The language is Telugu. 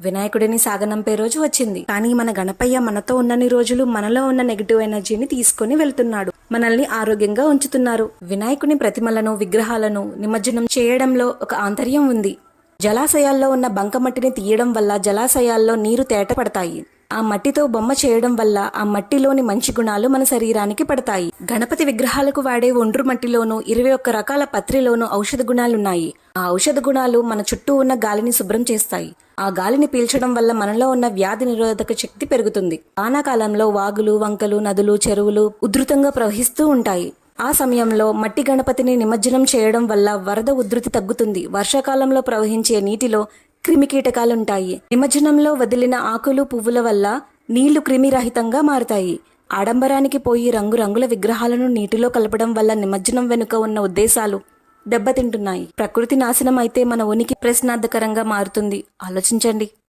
వినాయకుడిని సాగనంపే రోజు వచ్చింది. కానీ మన గణపయ్య మనతో ఉన్నన్ని రోజులు మనలో ఉన్న నెగిటివ్ ఎనర్జీని తీసుకుని వెళ్తున్నాడు. మనల్ని ఆరోగ్యంగా ఉంచుతున్నారు. వినాయకుని ప్రతిమలను, విగ్రహాలను నిమజ్జనం చేయడంలో ఒక ఆంతర్యం ఉంది. జలాశయాల్లో ఉన్న బంకమట్టిని తీయడం వల్ల జలాశయాల్లో నీరు తేట పడతాయి. ఆ మట్టితో బొమ్మ చేయడం వల్ల ఆ మట్టిలోని మంచి గుణాలు మన శరీరానికి పడతాయి. గణపతి విగ్రహాలకు వాడే ఒండ్రు మట్టిలోనూ 21 రకాల పత్రిలోనూ ఔషధ గుణాలున్నాయి. ఆ ఔషధ గుణాలు మన చుట్టూ ఉన్న గాలిని శుభ్రం చేస్తాయి. ఆ గాలిని పీల్చడం వల్ల మనలో ఉన్న వ్యాధి నిరోధక శక్తి పెరుగుతుంది. వానాకాలంలో వాగులు, వంకలు, నదులు, చెరువులు ఉధృతంగా ప్రవహిస్తూ ఉంటాయి. ఆ సమయంలో మట్టి గణపతిని నిమజ్జనం చేయడం వల్ల వరద ఉధృతి తగ్గుతుంది. వర్షాకాలంలో ప్రవహించే నీటిలో క్రిమికీటకాలుంటాయి. నిమజ్జనంలో వదిలిన ఆకులు, పువ్వుల వల్ల నీళ్లు క్రిమిరహితంగా మారుతాయి. ఆడంబరానికి పోయి రంగురంగుల విగ్రహాలను నీటిలో కలపడం వల్ల నిమజ్జనం వెనుక ఉన్న ఉద్దేశాలు దెబ్బతింటున్నాయి. ప్రకృతి నాశనం అయితే మన ఉనికి ప్రశ్నార్థకరంగా మారుతుంది. ఆలోచించండి.